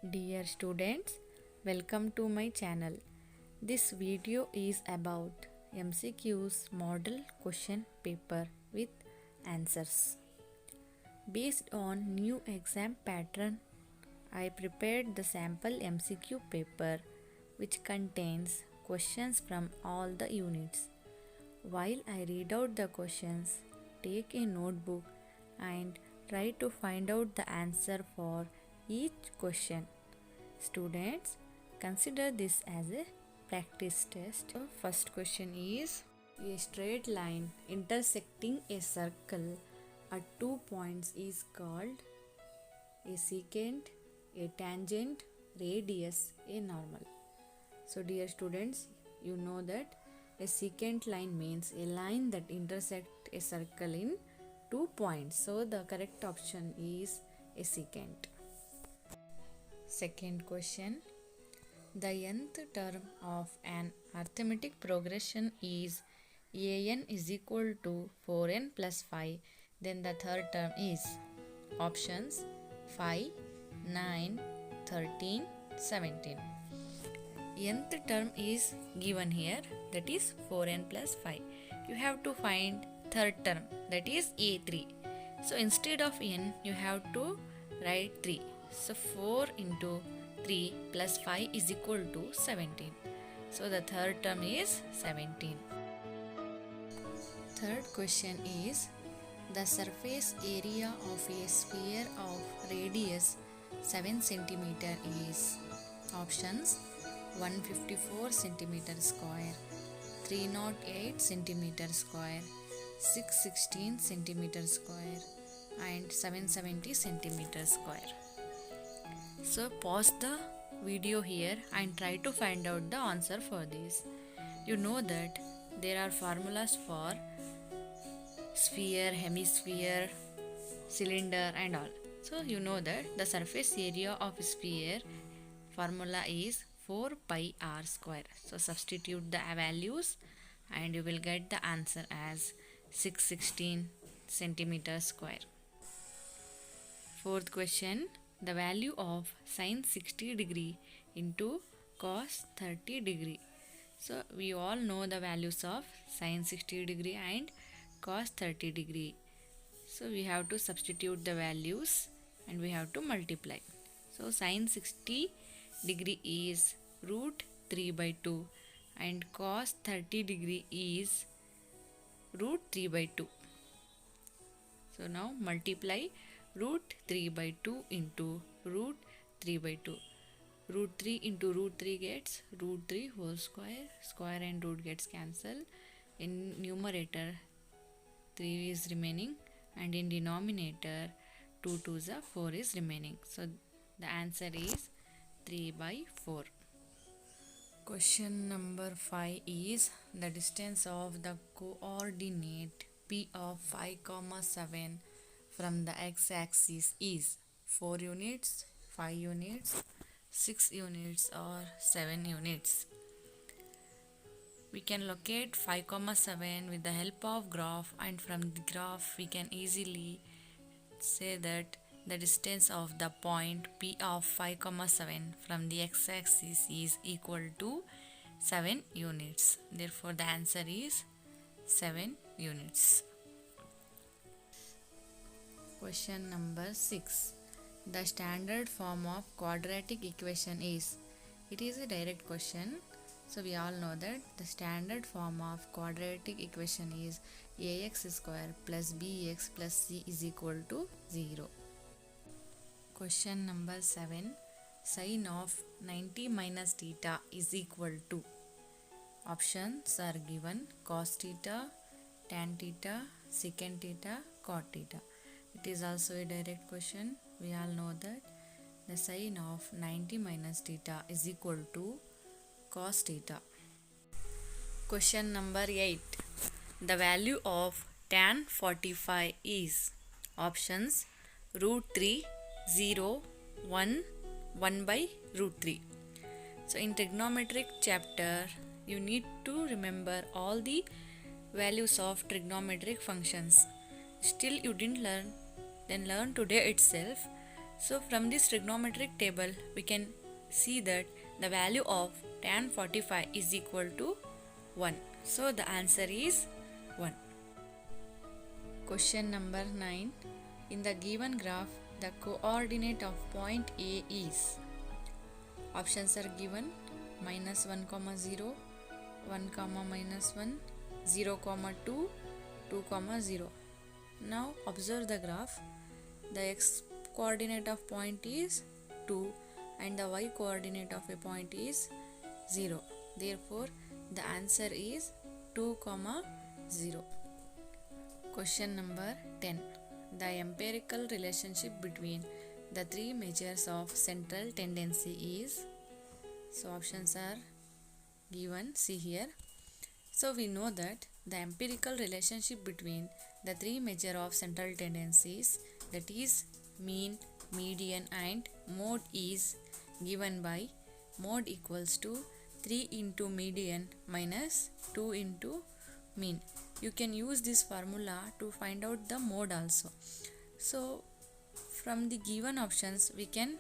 Dear students, welcome to my channel. This video is about MCQ's model question paper with answers. Based on new exam pattern, I prepared the sample MCQ paper which contains questions from all the units. While I read out the questions, take a notebook and try to find out the answer for each question. Students, consider this as a practice test. The first question is: a straight line intersecting a circle at 2 points is called a secant, a tangent, radius, a normal. So dear students, you know that a secant line means a line that intersects a circle in 2 points. So the correct option is a secant. Second question: the nth term of an arithmetic progression is an is equal to 4n plus 5. Then the third term is options 5, 9, 13, 17. Nth term is given here, that is 4n plus 5. You have to find third term, that is a3. So instead of n, you have to write 3. So 4 into 3 plus 5 is equal to 17. So the third term is 17. Third question is: the surface area of a sphere of radius 7 cm is options 154 cm square, 308 cm square, 616 cm square and 770 cm square. So pause the video here and try to find out the answer for this. You know that there are formulas for sphere, hemisphere, cylinder and all. So you know that the surface area of a sphere formula is 4 pi r square. So substitute the values and you will get the answer as 616 centimeter square. Fourth question: the value of sine 60 degree into cos 30 degree. So we all know the values of sine 60 degree and cos 30 degree. So we have to substitute the values and we have to multiply. So sine 60 degree is root 3 by 2 and cos 30 degree is root 3 by 2. So now multiply root 3 by 2 into root 3 by 2. Root 3 into root 3 gets root 3 whole square. Square and root gets cancelled. In numerator 3 is remaining and in denominator 2 2s are 4 is remaining. So the answer is 3 by 4. Question number 5 is: the distance of the coordinate p of 5, 7 from the x-axis is 4 units, 5 units, 6 units or 7 units. We can locate 5, 7 with the help of graph, and from the graph we can easily say that the distance of the point P of 5, 7 from the x-axis is equal to 7 units. Therefore the answer is 7 units. Question number 6. The standard form of quadratic equation is. It is a direct question. So we all know that the standard form of quadratic equation is ax square plus bx plus c is equal to 0. Question number 7. Sine of 90 minus theta is equal to. Options are given: cos theta, tan theta, secant theta, cot theta. It is also a direct question. We all know that the sine of 90 minus theta is equal to cos theta. Question number 8. The value of tan 45 is. Options: root 3, 0, 1, 1 by root 3. So in trigonometric chapter, you need to remember all the values of trigonometric functions. Still you didn't learn, then learn today itself. So from this trigonometric table we can see that the value of tan 45 is equal to 1. So the answer is 1. Question number 9. In the given graph, the coordinate of point A is, options are given, minus 1 comma 0, 1 comma minus 1, 0 comma 2, 2 comma 0. Now observe the graph. The x coordinate of point is 2 and the y coordinate of a point is 0. Therefore, the answer is 2 comma 0. Question number 10. The empirical relationship between the three measures of central tendency is, so options are given, see here. So we know that the empirical relationship between the three measures of central tendencies, that is mean, median and mode, is given by mode equals to 3 into median minus 2 into mean. You can use this formula to find out the mode also. So from the given options we can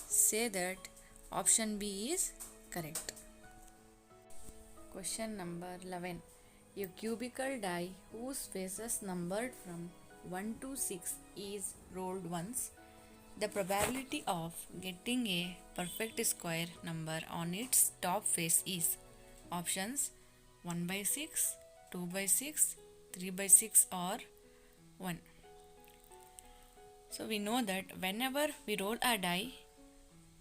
say that option B is correct. Question number 11. A cubical die whose faces numbered from 1 to 6 is rolled once. The probability of getting a perfect square number on its top face is, options 1 by 6, 2 by 6, 3 by 6 or 1. So we know that whenever we roll a die,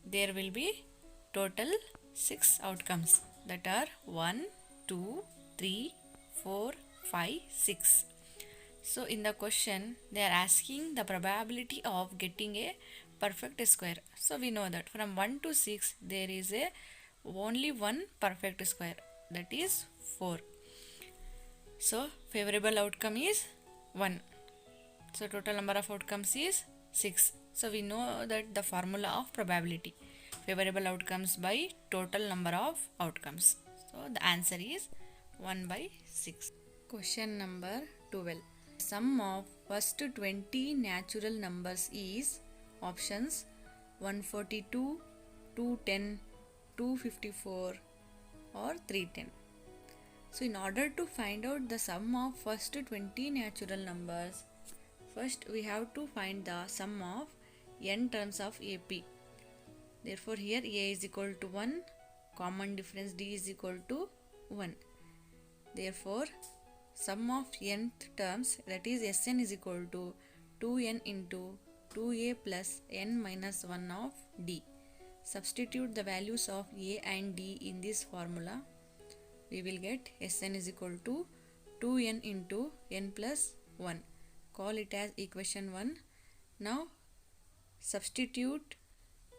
there will be total 6 outcomes, that are 1, 2, 3, 4, 5, 6. So in the question they are asking the probability of getting a perfect square. So we know that from 1 to 6 there is only one perfect square, that is 4. So favorable outcome is 1. So total number of outcomes is 6. So we know that the formula of probability, favorable outcomes by total number of outcomes. So the answer is 1 by 6. Question number 12. Sum of first 20 natural numbers is, options 142, 210, 254 or 310. So in order to find out the sum of first 20 natural numbers, first we have to find the sum of n terms of AP. Therefore here A is equal to 1, common difference D is equal to 1. Therefore sum of nth terms, that is Sn, is equal to 2n into 2a plus n minus 1 of D. Substitute the values of a and d in this formula. We will get Sn is equal to 2n into n plus 1. Call it as equation 1. Now substitute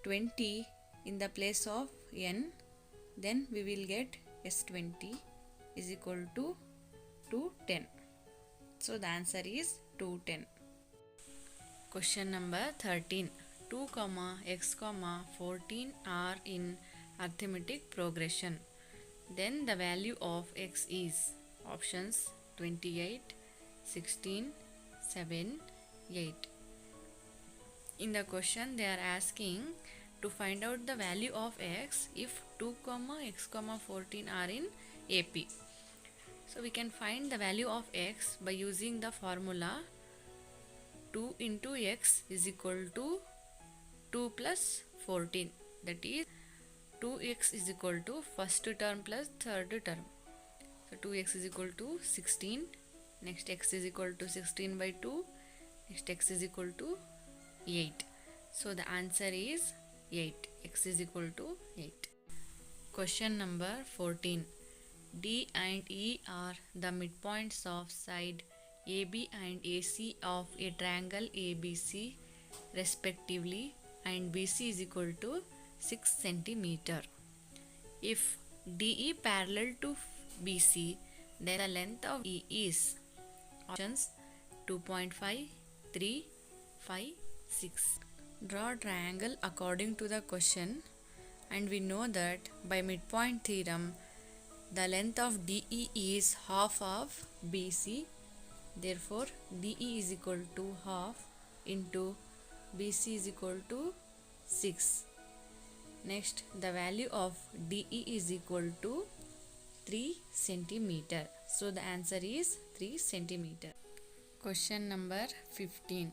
20 in the place of n, then we will get S20 is equal to 210. So the answer is 210. Question number 13. 2, x, 14 are in arithmetic progression. Then the value of x is, options 28, 16, 7, 8. In the question they are asking to find out the value of x if 2, x, 14 are in AP. So we can find the value of x by using the formula 2 into x is equal to 2 plus 14, that is 2x is equal to first term plus third term. So 2x is equal to 16, next x is equal to 16 by 2, next x is equal to 8. So the answer is 8. X is equal to 8. Question number 14. D and E are the midpoints of side AB and AC of a triangle ABC respectively, and BC is equal to 6 cm. If DE parallel to BC, then the length of E is, options 2.5, 3, 5, 6. Draw a triangle according to the question, and we know that by midpoint theorem the length of DE is half of BC. Therefore DE is equal to half into BC is equal to 6. Next, the value of DE is equal to 3 centimeter. So the answer is 3 centimeter. Question number 15.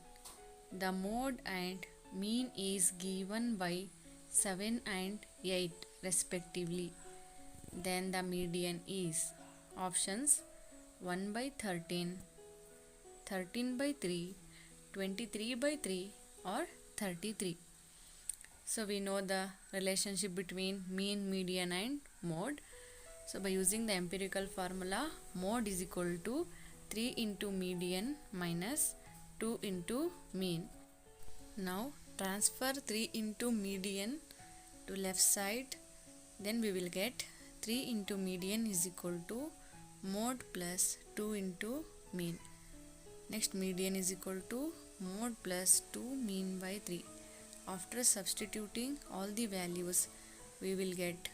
The mode and mean is given by 7 and 8 respectively. Then the median is options 1 by 13, 13 by 3, 23 by 3 or 33. So we know the relationship between mean, median and mode. So by using the empirical formula, mode is equal to 3 into median minus 2 into mean. Now transfer 3 into median to left side, then we will get 3 into median is equal to mode plus 2 into mean. Next, median is equal to mode plus 2 mean by 3. After substituting all the values, we will get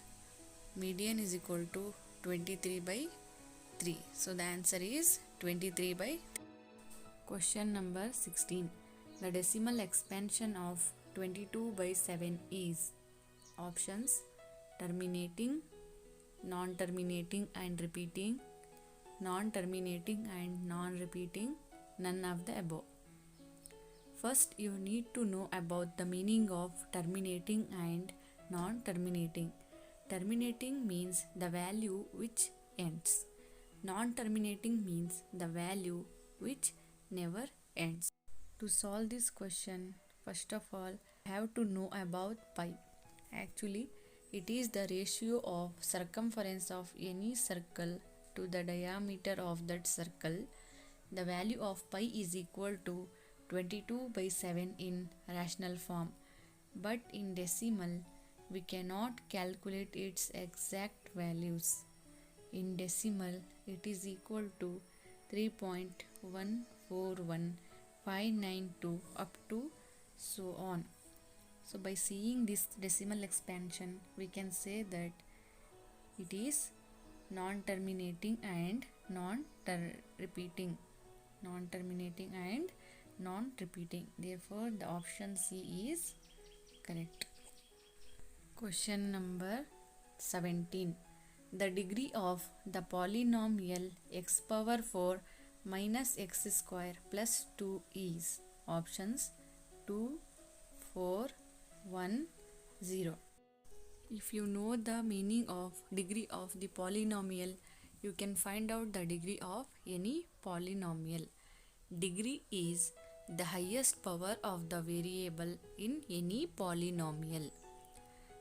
median is equal to 23 by 3. So the answer is 23 by 3. Question number 16. The decimal expansion of 22 by 7 is options terminating, non-terminating and repeating, non-terminating and non-repeating, none of the above. First, you need to know about the meaning of terminating and non-terminating. Terminating means the value which ends. Non-terminating means the value which never ends. To solve this question, first of all, have to know about pi. Actually, it is the ratio of circumference of any circle to the diameter of that circle. The value of pi is equal to 22 by 7 in rational form, but in decimal we cannot calculate its exact values. In decimal it is equal to 3.141592 up to so on. So by seeing this decimal expansion, we can say that it is non-terminating and non-repeating. Non-terminating and non-repeating. Therefore, the option C is correct. Question number 17. The degree of the polynomial x power 4 minus x square plus 2 is options 2, 4, 1, 0. If you know the meaning of degree of the polynomial, you can find out the degree of any polynomial. Degree is the highest power of the variable in any polynomial.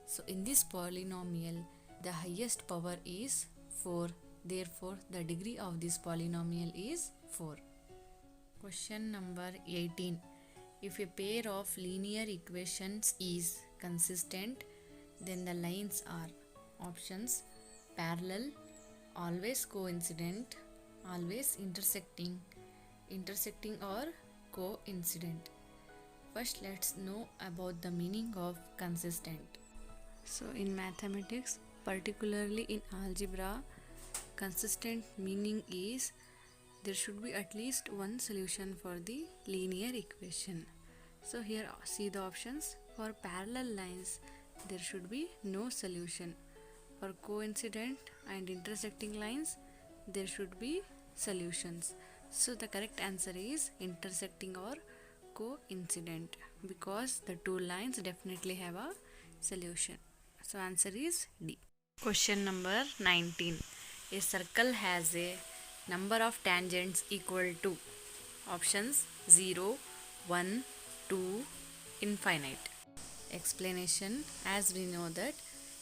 So in this polynomial, the highest power is 4. Therefore, the degree of this polynomial is 4. Question number 18. If a pair of linear equations is consistent, then the lines are options parallel, always coincident, always intersecting, intersecting or coincident. First, let's know about the meaning of consistent. So in mathematics, particularly in algebra, consistent meaning is there should be at least one solution for the linear equation. So here see the options. For parallel lines, there should be no solution. For coincident and intersecting lines, there should be solutions. So the correct answer is intersecting or coincident, because the two lines definitely have a solution. So answer is D. Question number 19. A circle has a number of tangents equal to options 0, 1, 2, infinite. Explanation. As we know that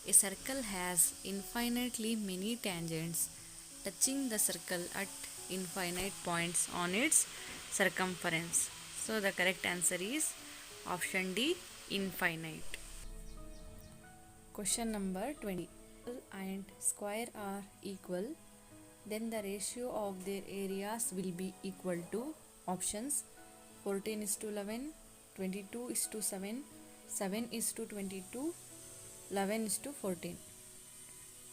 a circle has infinitely many tangents touching the circle at infinite points on its circumference. So the correct answer is option D, infinite. Question number 20. And square are equal, then the ratio of their areas will be equal to options 14:11, 22:7, 7:22, 11:14.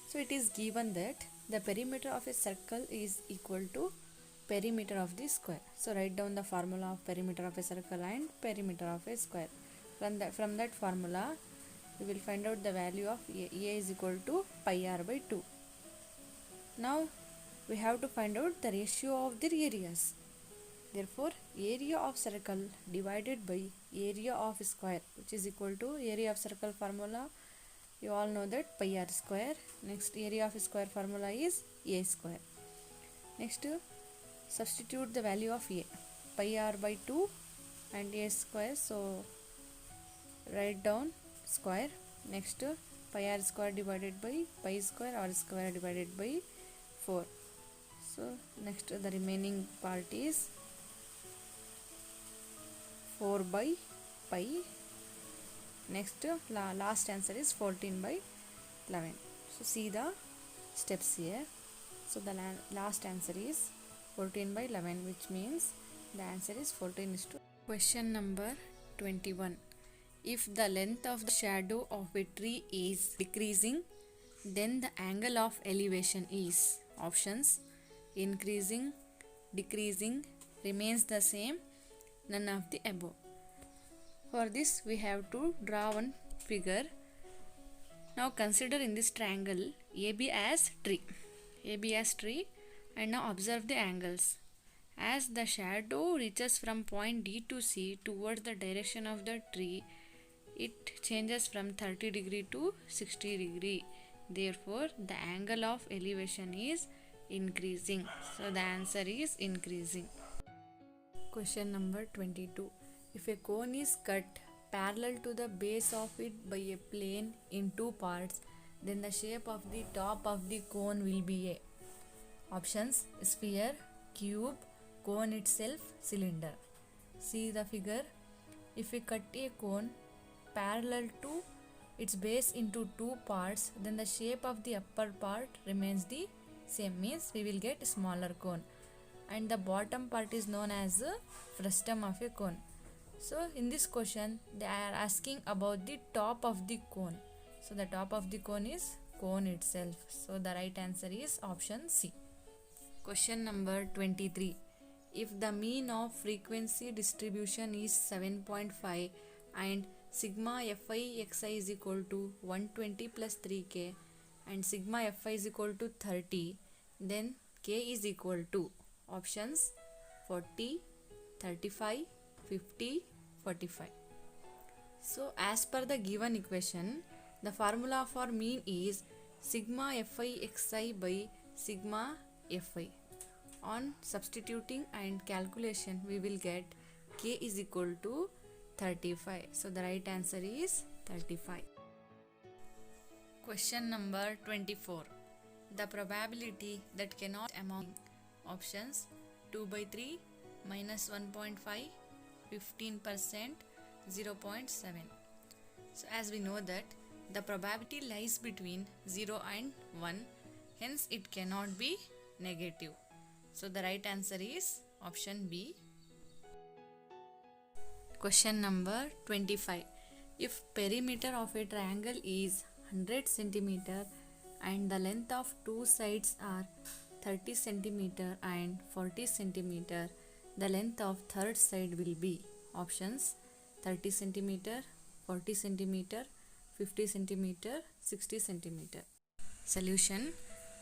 So it is given that the perimeter of a circle is equal to perimeter of the square. So write down the formula of perimeter of a circle and perimeter of a square. From that formula, we will find out the value of A is equal to pi r by 2. Now we have to find out the ratio of their areas. Therefore, area of circle divided by area of square, which is equal to area of circle formula. You all know that pi r square. Next, area of square formula is a square. Next, substitute the value of a, pi r by 2 and a square. So write down square. Next, pi r square divided by pi square, r square divided by 4. So next, the remaining part is 4 by pi. Next, last answer is 14 by 11. So see the steps here. So the last answer is 14 by 11, which means the answer is 14 is to. Question number 21. If the length of the shadow of a tree is decreasing, then the angle of elevation is options increasing, decreasing, remains the same, none of the above. For this we have to draw one figure. Now consider in this triangle AB as tree. AB as tree, and now observe the angles. As the shadow reaches from point D to C towards the direction of the tree, it changes from 30 degree to 60 degree. Therefore, the angle of elevation is increasing. So the answer is increasing. Question number 22. If a cone is cut parallel to the base of it by a plane in two parts, then the shape of the top of the cone will be a. Options: sphere, cube, cone itself, cylinder. See the figure. If we cut a cone parallel to its base into two parts, then the shape of the upper part remains the same, means we will get smaller cone, and the bottom part is known as the frustum of a cone. So in this question they are asking about the top of the cone. So the top of the cone is cone itself. So the right answer is option C. Question number 23. If the mean of frequency distribution is 7.5 and sigma fi xi is equal to 120 plus 3k and sigma fi is equal to 30, then k is equal to options 40, 35, 50, 45. So as per the given equation, the formula for mean is sigma fi xi by sigma fi. On substituting and calculation, we will get k is equal to 35. So the right answer is 35. Question number 24. The probability that cannot among options 2 by 3, minus 1.5, 15%, 0.7. So as we know that the probability lies between 0 and 1, hence it cannot be negative. So the right answer is option B. Question number 25. If perimeter of a triangle is 100 cm and the length of two sides are 30 cm and 40 cm, the length of third side will be options 30 cm, 40 cm, 50 cm, 60 cm. Solution: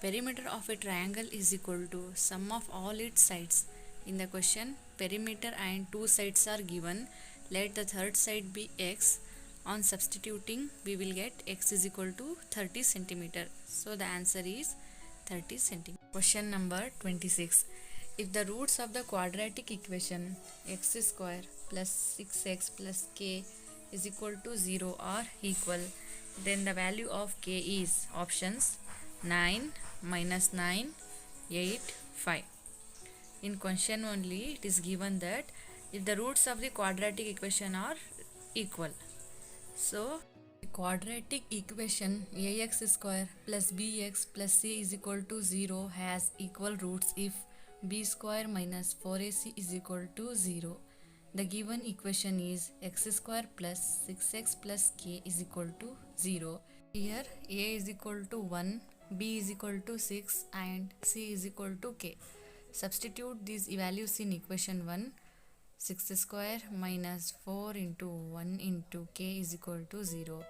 perimeter of a triangle is equal to sum of all its sides. In the question, perimeter and two sides are given. Let the third side be x. On substituting, we will get x is equal to 30 cm. So the answer is 30 cm. Question number 26. If the roots of the quadratic equation x square plus 6x plus k is equal to 0 are equal, then the value of k is options 9, minus 9, 8, 5. In question only it is given that if the roots of the quadratic equation are equal. So the quadratic equation ax square plus bx plus c is equal to 0 has equal roots if b square minus 4ac is equal to 0. The given equation is x square plus 6x plus k is equal to 0. Here a is equal to 1, b is equal to 6 and c is equal to k. Substitute these values in equation 1. 6 square minus 4 into 1 into k is equal to 0.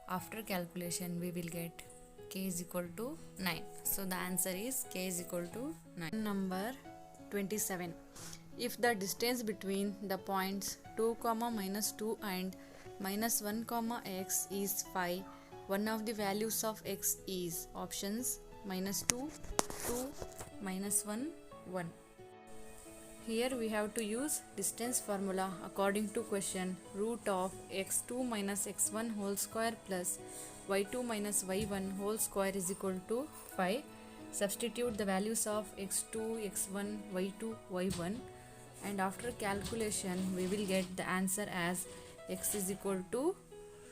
After calculation we will get k is equal to 9. So the answer is k is equal to 9. Number 27. If the distance between the points 2, minus 2 and minus 1, x is 5, one of the values of x is options minus 2, 2, minus 1, 1. Here we have to use distance formula according to question. Root of x2 minus x1 whole square plus y2 minus y1 whole square is equal to 5. Substitute the values of x2, x1, y2, y1, and after calculation we will get the answer as x is equal to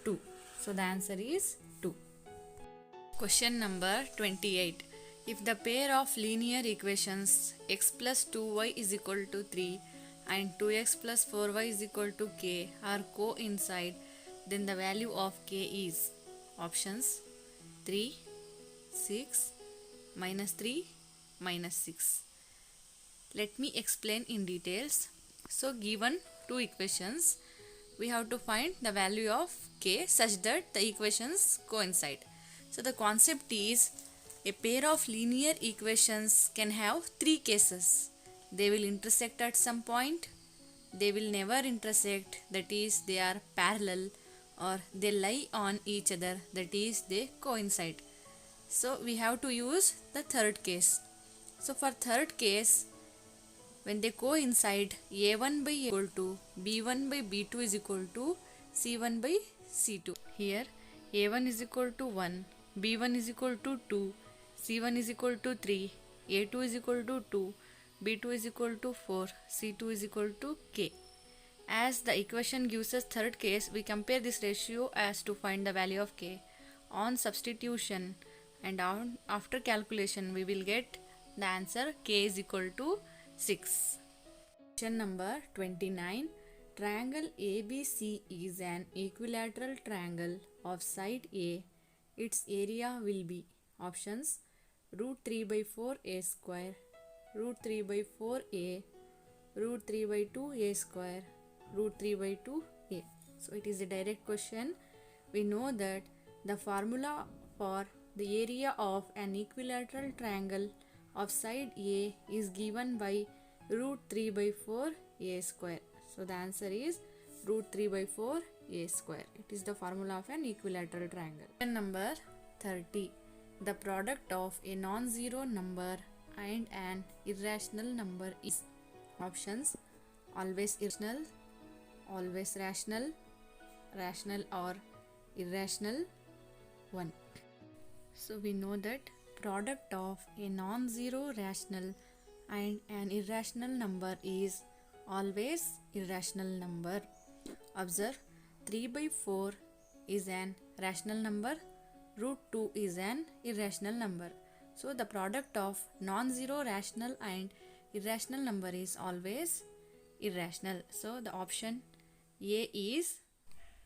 2. So the answer is 2. Question number 28. If the pair of linear equations x plus 2y is equal to 3 and 2x plus 4y is equal to k are coincide, then the value of k is options 3, 6, minus 3, minus 6. Let me explain in details. So given two equations, we have to find the value of k such that the equations coincide. So the concept is a pair of linear equations can have three cases. They will intersect at some point, they will never intersect, that is they are parallel, or they lie on each other, that is they coincide. So we have to use the third case. So for third case, when they coincide, a1 by a equal to b1 by b2 is equal to c1 by c2. Here a1 is equal to 1, b1 is equal to 2, c1 is equal to 3, a2 is equal to 2, b2 is equal to 4, c2 is equal to k. As the equation gives us third case, we compare this ratio as to find the value of k. On substitution and after calculation we will get the answer k is equal to 6. Question number 29. Triangle ABC is an equilateral triangle of side A. Its area will be options root 3 by 4a square, root 3 by 4a, root 3 by 2a square, root 3 by 2a. So it is a direct question. We know that the formula for the area of an equilateral triangle of side A is given by root 3 by 4a square. So the answer is root 3 by 4a square. It is the formula of an equilateral triangle. Question number 30. The product of a non-zero number and an irrational number is options always irrational, always rational, rational or irrational, 1. So we know that product of a non-zero rational and an irrational number is always irrational number. Observe, 3 by 4 is an rational number, root 2 is an irrational number. So the product of non-zero rational and irrational number is always irrational. So the option A is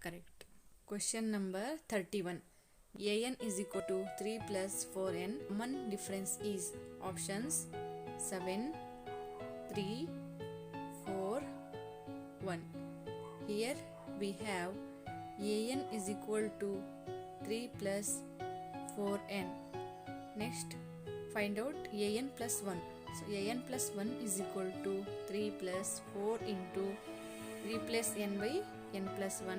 correct. Question number 31. an is equal to 3 plus 4n. Common difference is options 7, 3, 4, 1. Here we have an is equal to 3 plus 4n. Next, find out an plus 1. So an plus 1 is equal to 3 plus 4 into 3 plus n by n plus 1.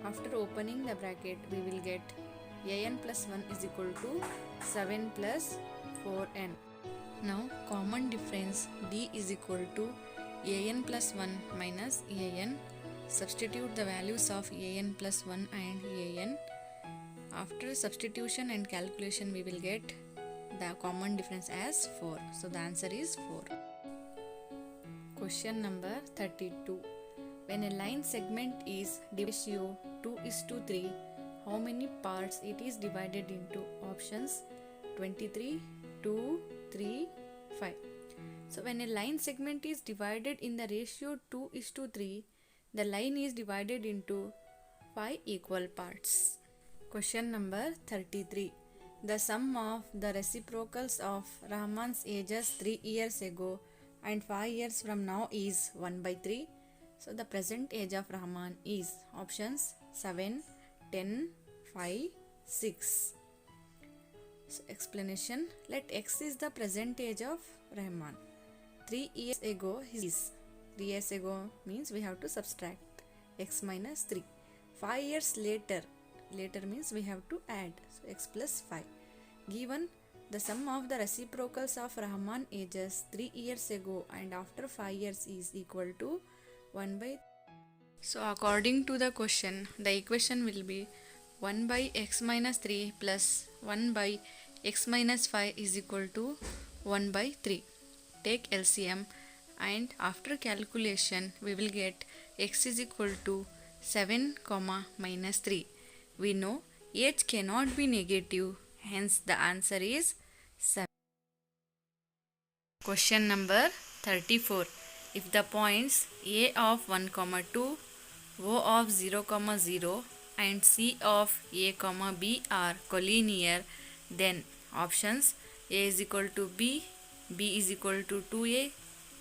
After opening the bracket, we will get an plus 1 is equal to 7 plus 4n. Now common difference d is equal to an plus 1 minus an. Substitute the values of an plus 1 and an. After substitution and calculation we will get the common difference as 4. So the answer is 4. Question number 32. When a line segment is ratio 2:3, how many parts it is divided into? Options 23, 2, 3, 5. So when a line segment is divided in the ratio 2:3, the line is divided into 5 equal parts. Question number 33. The sum of the reciprocals of Rahman's ages 3 years ago and 5 years from now is 1 by 3. So the present age of Rahman is options 7, 10, 5, 6. So explanation, let x is the present age of Rahman. 3 years ago is 3 years ago means we have to subtract x minus 3. 5 years later means we have to add, so x plus 5. Given the sum of the reciprocals of Rahman ages 3 years ago and after 5 years is equal to 1 by. So according to the question, the equation will be 1 by x minus 3 plus 1 by x minus 5 is equal to 1 by 3. Take LCM and after calculation we will get x is equal to 7, minus 3. We know age cannot be negative, hence the answer is 7. Question number 34. If the points A of 1, 2, O of 0, 0 and C of A, B are collinear, then options A is equal to B, B is equal to 2A,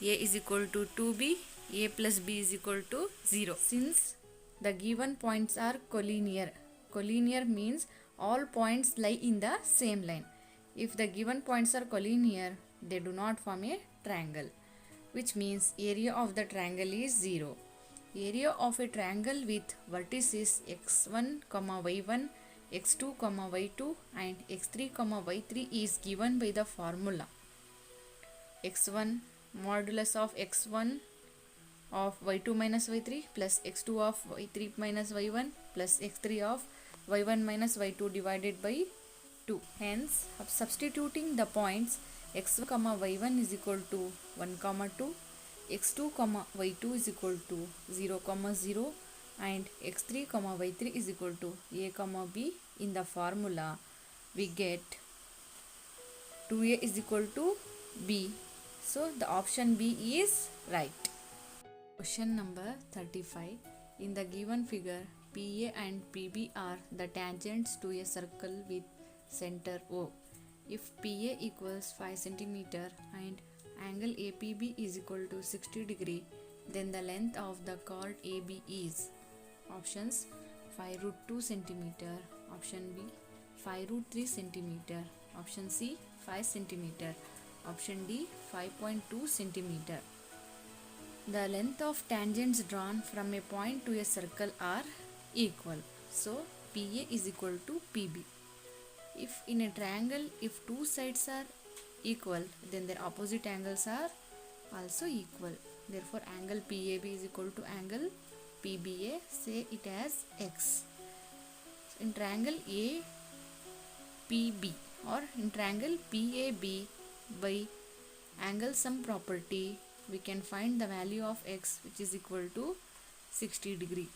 A is equal to 2B, A plus B is equal to 0. Since the given points are collinear, collinear means all points lie in the same line. If the given points are collinear, they do not form a triangle, which means area of the triangle is 0. Area of a triangle with vertices x1, y1, x2, y2 and x3, y3 is given by the formula x1 modulus of x1 of y2 minus y3 plus x2 of y3 minus y1 plus x3 of y1 minus y2 divided by 2. Hence, substituting the points x1, y1 is equal to 1, 2, x2, y2 is equal to 0, 0 and x3, y3 is equal to a, b in the formula, we get 2a is equal to b. So the option B is right. Question number 35. In the given figure, PA and PB are the tangents to a circle with center O. If PA equals 5 cm and angle APB is equal to 60 degree, then the length of the chord AB is options 5 root 2 cm, option B 5 root 3 cm, option C 5 cm, option D 5.2 cm. The length of tangents drawn from a point to a circle are equal. So PA is equal to PB. If in a triangle, if two sides are equal, then their opposite angles are also equal. Therefore, angle PAB is equal to angle PBA. Say it as X. In triangle APB or in triangle PAB, by angle sum property, we can find the value of X, which is equal to 60 degree.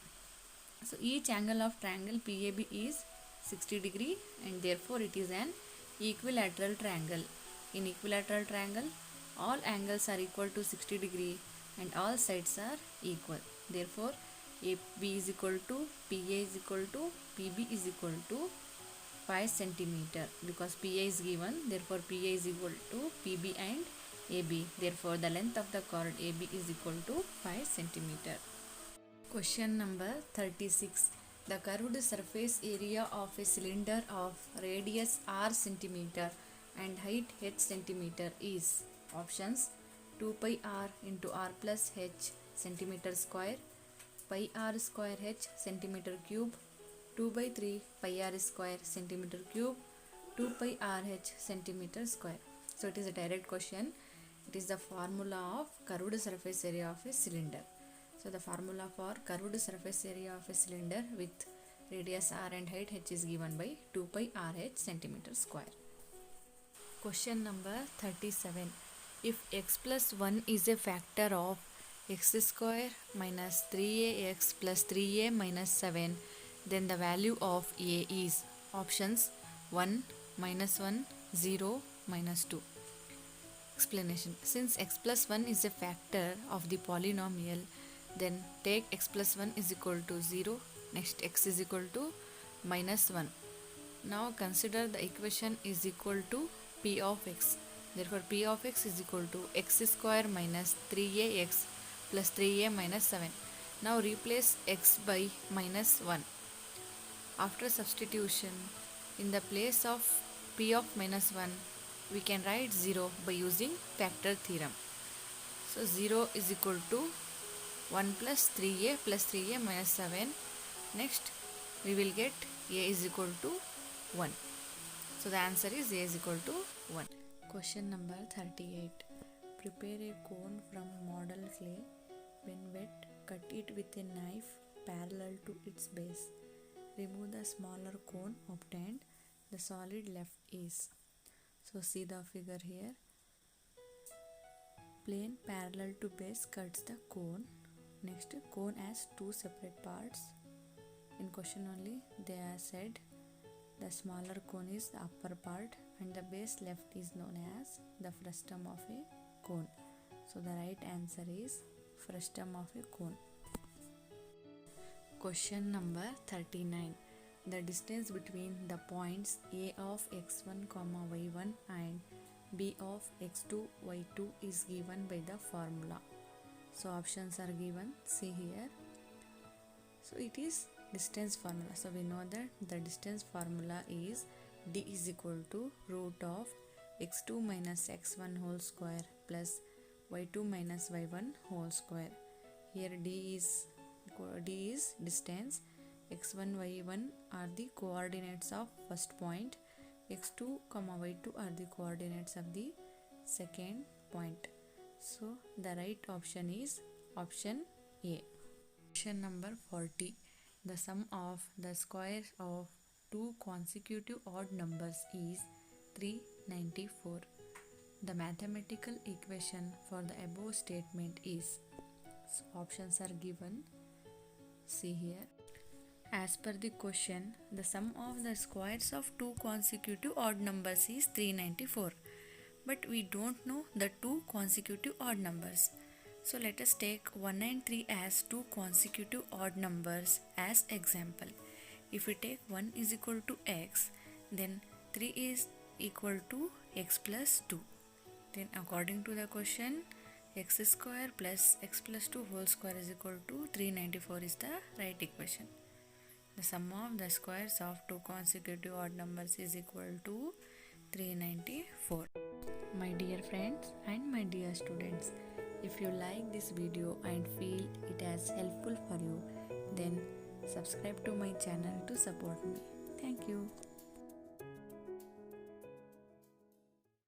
So each angle of triangle PAB is 60 degree and therefore it is an equilateral triangle. In equilateral triangle, all angles are equal to 60 degree and all sides are equal. Therefore, AB is equal to PA is equal to PB is equal to 5 centimeter, because PA is given, therefore PA is equal to PB and AB. Therefore, the length of the chord AB is equal to 5 centimeter. Question number 36. The curved surface area of a cylinder of radius r centimeter and height h centimeter is options 2 pi r into r plus h centimeter square, pi r square h centimeter cube, 2 by 3 pi r square centimeter cube, 2 pi r h centimeter square. So it is a direct question. It is the formula of curved surface area of a cylinder. So the formula for curved surface area of a cylinder with radius r and height h is given by 2 pi r h centimeter square. Question number 37. If x plus 1 is a factor of x square minus 3ax plus 3a minus 7, then the value of a is options 1, minus 1, 0, minus 2. Explanation. Since x plus 1 is a factor of the polynomial, then take x plus 1 is equal to 0, next x is equal to minus 1. Now consider the equation is equal to p of x. Therefore, p of x is equal to x square minus 3ax plus 3a minus 7. Now replace x by minus 1. After substitution, in the place of p of minus 1, we can write 0 by using factor theorem. So 0 is equal to 1 plus 3a plus 3a minus 7. Next, we will get a is equal to 1. So the answer is a is equal to 1. Question number 38. Prepare a cone from model clay. When wet, cut it with a knife parallel to its base. Remove the smaller cone obtained. The solid left is. So see the figure here. Plane parallel to base cuts the cone. Next, cone has two separate parts. In question only they are said the smaller cone is the upper part and the base left is known as the frustum of a cone. So the right answer is frustum of a cone. Question number 39. The distance between the points A of x1, y1 and B of x2, y2 is given by the formula. So options are given. See here. So it is distance formula. So we know that the distance formula is d is equal to root of x2 minus x1 whole square plus y2 minus y1 whole square. Here d is distance. x1 y1 are the coordinates of first point. x2 y2 are the coordinates of the second point. So the right option is option A. Question number 40. The sum of the squares of two consecutive odd numbers is 394. The mathematical equation for the above statement is. So options are given. See here. As per the question, the sum of the squares of two consecutive odd numbers is 394. But we don't know the two consecutive odd numbers. So let us take 1 and 3 as two consecutive odd numbers as example. If we take 1 is equal to x, then 3 is equal to x plus 2. Then according to the question, x square plus x plus 2 whole square is equal to 394 is the right equation. The sum of the squares of two consecutive odd numbers is equal to 394. My dear friends and my dear students, if you like this video and feel it as helpful for you, then subscribe to my channel to support me. Thank you.